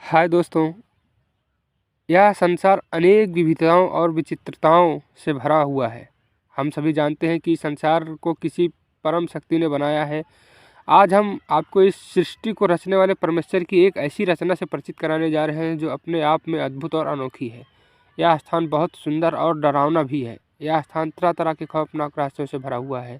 हाय दोस्तों, यह संसार अनेक विविधताओं और विचित्रताओं से भरा हुआ है। हम सभी जानते हैं कि संसार को किसी परम शक्ति ने बनाया है। आज हम आपको इस सृष्टि को रचने वाले परमेश्वर की एक ऐसी रचना से परिचित कराने जा रहे हैं जो अपने आप में अद्भुत और अनोखी है। यह स्थान बहुत सुंदर और डरावना भी है। यह स्थान तरह तरह के खौफनाक रहस्यों से भरा हुआ है।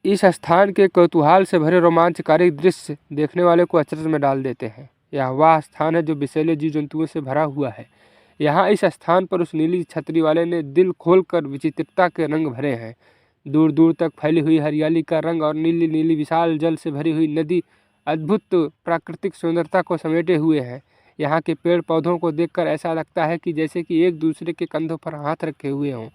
इस स्थान के कौतूहल से भरे रोमांचकारी दृश्य देखने वाले को अचरज में डाल देते हैं। यह वह स्थान है जो विषैले जीव जंतुओं से भरा हुआ है। यहाँ इस स्थान पर उस नीली छतरी वाले ने दिल खोलकर विचित्रता के रंग भरे हैं। दूर दूर तक फैली हुई हरियाली का रंग और नीली नीली विशाल जल से भरी हुई नदी अद्भुत प्राकृतिक सुंदरता को समेटे हुए हैं। यहाँ के पेड़ पौधों को देखकर ऐसा लगता है कि जैसे कि एक दूसरे के कंधों पर हाथ रखे हुए हों।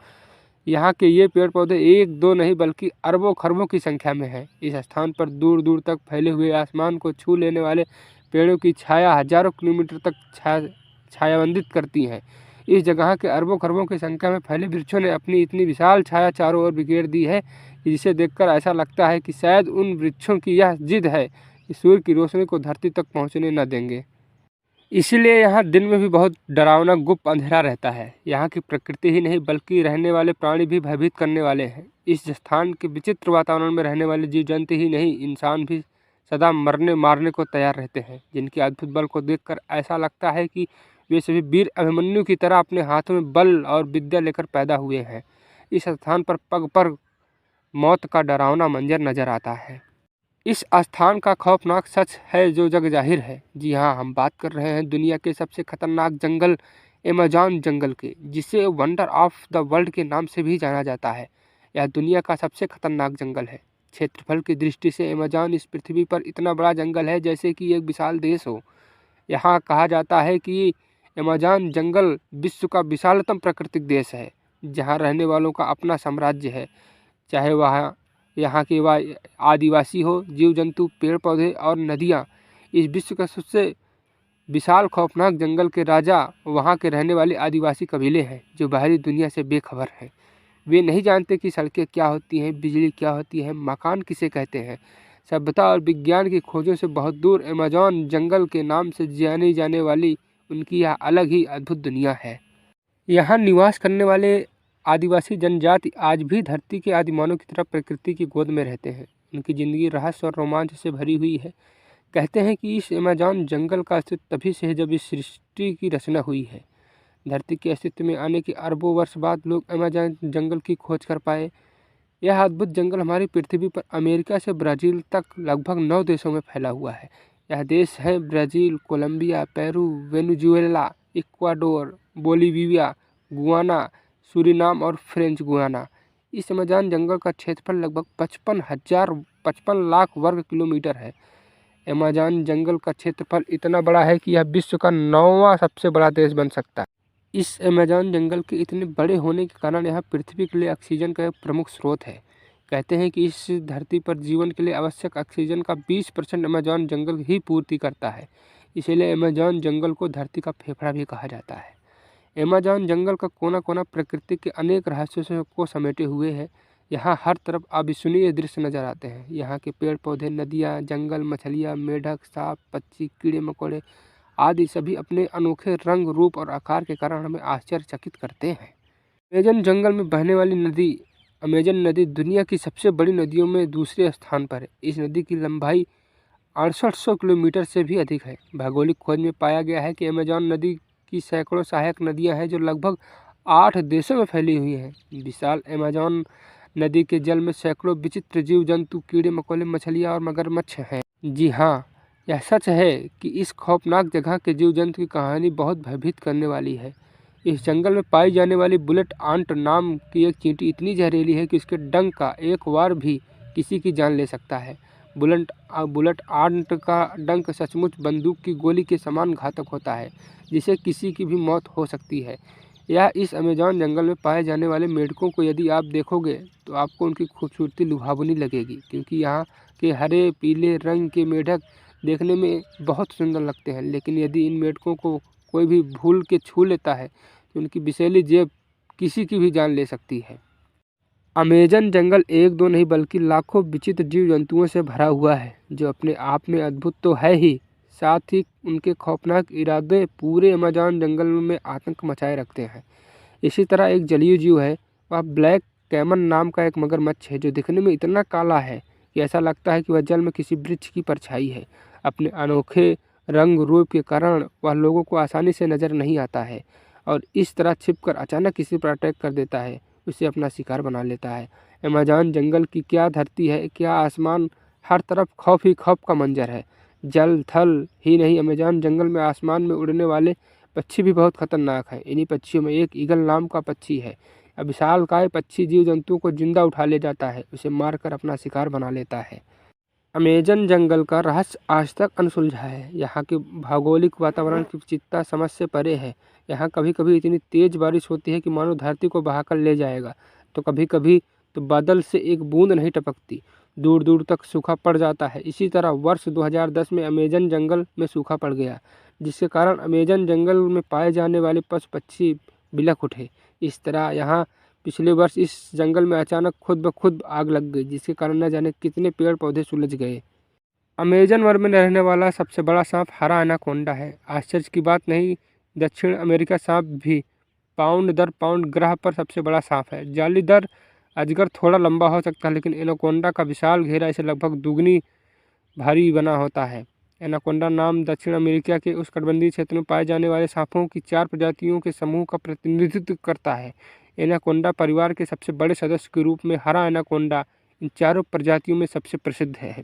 यहाँ के ये पेड़ पौधे एक दो नहीं बल्कि अरबों खरबों की संख्या में हैं। इस स्थान पर दूर दूर तक फैले हुए आसमान को छू लेने वाले पेड़ों की छाया हजारों किलोमीटर तक छायाबंदित करती है। इस जगह के अरबों खरबों की संख्या में फैले वृक्षों ने अपनी इतनी विशाल छाया चारों ओर बिखेर दी है कि जिसे देखकर ऐसा लगता है कि शायद उन वृक्षों की यह जिद है कि सूर्य की रोशनी को धरती तक पहुँचने न देंगे। इसलिए यहाँ दिन में भी बहुत डरावना गुप्त अंधेरा रहता है। यहाँ की प्रकृति ही नहीं बल्कि रहने वाले प्राणी भी भयभीत करने वाले हैं। इस स्थान के विचित्र वातावरण में रहने वाले जीव जंतु ही नहीं, इंसान भी सदा मरने मारने को तैयार रहते हैं। जिनके अद्भुत बल को देखकर ऐसा लगता है कि वे सभी वीर अभिमन्यु की तरह अपने हाथों में बल और विद्या लेकर पैदा हुए हैं। इस स्थान पर पग पर मौत का डरावना मंजर नजर आता है। इस स्थान का खौफनाक सच है जो जग जाहिर है। जी हाँ, हम बात कर रहे हैं दुनिया के सबसे खतरनाक जंगल अमेज़न जंगल के, जिसे वंडर ऑफ द वर्ल्ड के नाम से भी जाना जाता है। यह दुनिया का सबसे खतरनाक जंगल है। क्षेत्रफल की दृष्टि से अमेज़न इस पृथ्वी पर इतना बड़ा जंगल है जैसे कि एक विशाल देश हो। यहाँ कहा जाता है कि अमेज़न जंगल विश्व का विशालतम प्राकृतिक देश है, जहाँ रहने वालों का अपना साम्राज्य है। चाहे वह यहाँ के आदिवासी हो, जीव जंतु, पेड़ पौधे और नदियाँ। इस विश्व का सबसे विशाल खौफनाक जंगल के राजा वहाँ के रहने वाले आदिवासी कबीले हैं जो बाहरी दुनिया से बेखबर हैं। वे नहीं जानते कि सड़कें क्या होती हैं, बिजली क्या होती है, मकान किसे कहते हैं। सभ्यता और विज्ञान की खोजों से बहुत दूर अमेज़न जंगल के नाम से जानी जाने वाली उनकी यह अलग ही अद्भुत दुनिया है। यहाँ निवास करने वाले आदिवासी जनजाति आज भी धरती के आदिमानव की तरह प्रकृति की गोद में रहते हैं। उनकी ज़िंदगी रहस्य और रोमांच से भरी हुई है। कहते हैं कि इस अमेज़न जंगल का अस्तित्व तभी से है जब इस सृष्टि की रचना हुई है। धरती के अस्तित्व में आने के अरबों वर्ष बाद लोग अमेज़न जंगल की खोज कर पाए। यह अद्भुत जंगल हमारी पृथ्वी पर अमेरिका से ब्राज़ील तक लगभग 9 देशों में फैला हुआ है। यह देश है Brazil, Colombia, Peru, Venezuela, Ecuador, Bolivia, Guyana, Suriname और फ्रेंच गुयाना। इस अमेज़न जंगल का क्षेत्रफल लगभग 55 लाख वर्ग किलोमीटर है। अमेज़न जंगल का क्षेत्रफल इतना बड़ा है कि यह विश्व का 9वां सबसे बड़ा देश बन सकता है। इस अमेज़न जंगल के इतने बड़े होने के कारण यह पृथ्वी के लिए ऑक्सीजन का एक प्रमुख स्रोत है। कहते हैं कि इस धरती पर जीवन के लिए आवश्यक ऑक्सीजन का 20% अमेज़न जंगल ही पूर्ति करता है। इसीलिए अमेज़न जंगल को धरती का फेफड़ा भी कहा जाता है। अमेज़न जंगल का कोना कोना प्रकृति के अनेक रहस्यों को समेटे हुए है। यहाँ हर तरफ अविस्मरणीय दृश्य नजर आते हैं। यहाँ के पेड़ पौधे, नदियाँ, जंगल, मछलियाँ, मेढक, सांप, पक्षी, कीड़े मकोड़े आदि सभी अपने अनोखे रंग, रूप और आकार के कारण हमें आश्चर्यचकित करते हैं। अमेज़न जंगल में बहने वाली नदी अमेज़न नदी दुनिया की सबसे बड़ी नदियों में दूसरे स्थान पर है। इस नदी की लंबाई 6800 किलोमीटर से भी अधिक है। भौगोलिक खोज में पाया गया है कि अमेज़न नदी की सैकड़ों सहायक नदियां हैं जो लगभग 8 देशों में फैली हुई हैं। विशाल अमेज़न नदी के जल में सैकड़ों विचित्र जीव जंतु, कीड़े मकोड़े, मछलियाँ और मगरमच्छ हैं। जी हाँ, यह सच है कि इस खौफनाक जगह के जीव जंतु की कहानी बहुत भयभीत करने वाली है। इस जंगल में पाई जाने वाली बुलेट आंट नाम की एक चींटी इतनी जहरीली है कि उसके डंक का एक वार भी किसी की जान ले सकता है। बुलेट आंट का डंक सचमुच बंदूक की गोली के समान घातक होता है, जिससे किसी की भी मौत हो सकती है। यह इस अमेज़न जंगल में पाए जाने वाले मेढकों को यदि आप देखोगे तो आपको उनकी खूबसूरती लुभावनी लगेगी, क्योंकि यहाँ के हरे पीले रंग के मेढक देखने में बहुत सुंदर लगते हैं। लेकिन यदि इन मेढकों को कोई भी भूल के छू लेता है तो उनकी विषैली जेब किसी की भी जान ले सकती है। अमेज़न जंगल एक दो नहीं बल्कि लाखों विचित्र जीव जंतुओं से भरा हुआ है जो अपने आप में अद्भुत तो है ही, साथ ही उनके खौफनाक इरादे पूरे अमेज़न जंगल में आतंक मचाए रखते हैं। इसी तरह एक जलीय जीव है, वह ब्लैक कैमन नाम का एक मगरमच्छ है, जो दिखने में इतना काला है कि ऐसा लगता है कि वह जल में किसी वृक्ष की परछाई है। अपने अनोखे रंग रूप के कारण वह लोगों को आसानी से नज़र नहीं आता है और इस तरह छिपकर अचानक किसी पर अटैक कर देता है, उसे अपना शिकार बना लेता है। अमेज़न जंगल की क्या धरती है, क्या आसमान, हर तरफ खौफ ही खौफ का मंजर है। जल थल ही नहीं, अमेज़न जंगल में आसमान में उड़ने वाले पक्षी भी बहुत खतरनाक हैं। इन्हीं पक्षियों में एक ईगल नाम का पक्षी है। अब विशालकाय पक्षी जीव जंतु को जिंदा उठा ले जाता है, उसे मारकर अपना शिकार बना लेता है। अमेज़न जंगल का रहस्य आज तक अनसुलझा है। यहाँ के भौगोलिक वातावरण की विचित्रता समझ से परे है। यहाँ कभी कभी इतनी तेज बारिश होती है कि मानो धरती को बहाकर ले जाएगा, तो कभी कभी तो बादल से एक बूंद नहीं टपकती। दूर दूर तक सूखा पड़ जाता है। इसी तरह वर्ष 2010 में अमेज़न जंगल में सूखा पड़ गया, जिसके कारण अमेज़न जंगल में पाए जाने वाले पशु पक्षी बिलख उठे। इस तरह यहाँ पिछले वर्ष इस जंगल में अचानक खुद ब खुद आग लग गई, जिसके कारण न जाने कितने पेड़ पौधे सुलझ गए। अमेज़न वन में रहने वाला सबसे बड़ा सांप हरा एनाकोंडा है। आश्चर्य की बात नहीं, दक्षिण अमेरिका सांप भी पाउंड दर पाउंड ग्रह पर सबसे बड़ा सांप है। जालीदार अजगर थोड़ा लंबा हो सकता है, लेकिन एनाकोंडा का विशाल घेरा इसे लगभग दुगनी भारी बना होता है। एनाकोंडा नाम दक्षिण अमेरिका के उष्णकटिबंधीय क्षेत्र में पाए जाने वाले सांपों की 4 प्रजातियों के समूह का प्रतिनिधित्व करता है। एनाकोंडा परिवार के सबसे बड़े सदस्य के रूप में हरा एनाकोंडा इन चारों प्रजातियों में सबसे प्रसिद्ध है।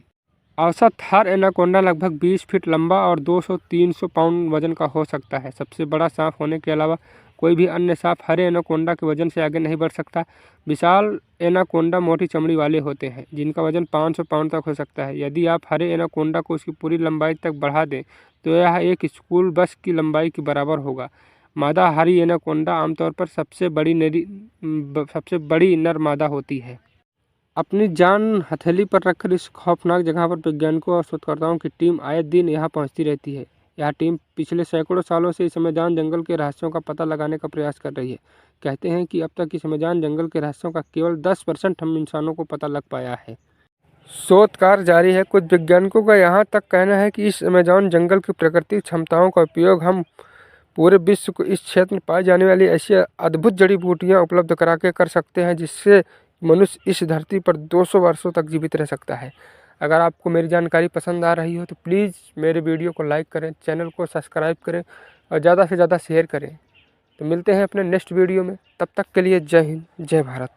औसत हर एनाकोंडा लगभग 20 फीट लंबा और 200-300 पाउंड वजन का हो सकता है। सबसे बड़ा सांप होने के अलावा कोई भी अन्य सांप हरे एनाकोंडा के वजन से आगे नहीं बढ़ सकता। विशाल एनाकोंडा मोटी चमड़ी वाले होते हैं, जिनका वजन 500 पाउंड तक हो सकता है। यदि आप हरे एनाकोंडा को उसकी पूरी लंबाई तक बढ़ा दें, तो यह एक स्कूल बस की लंबाई के बराबर होगा। मादा हरी एनाकोंडा आमतौर पर सबसे बड़ी नर मादा होती है। अपनी जान हथेली पर रखकर इस खौफनाक जगह पर वैज्ञानिकों और शोधकर्ताओं की टीम आए दिन यहाँ पहुँचती रहती है। यह टीम पिछले सैकड़ों सालों से इस अमेज़न जंगल के रहस्यों का पता लगाने का प्रयास कर रही है। कहते हैं कि अब तक इस अमेज़न जंगल के रहस्यों का केवल 10% हम इंसानों को पता लग पाया है। शोध कार्य जारी है। कुछ वैज्ञानिकों का यहाँ तक कहना है कि इस अमेज़न जंगल की प्राकृतिक क्षमताओं का उपयोग हम पूरे विश्व को इस क्षेत्र में पाई जाने वाली ऐसी अद्भुत जड़ी बूटियाँ उपलब्ध करा के कर सकते हैं, जिससे मनुष्य इस धरती पर 200 वर्षों तक जीवित रह सकता है। अगर आपको मेरी जानकारी पसंद आ रही हो तो प्लीज़ मेरे वीडियो को लाइक करें, चैनल को सब्सक्राइब करें और ज़्यादा से ज़्यादा शेयर करें। तो मिलते हैं अपने नेक्स्ट वीडियो में। तब तक के लिए जय हिंद, जय भारत।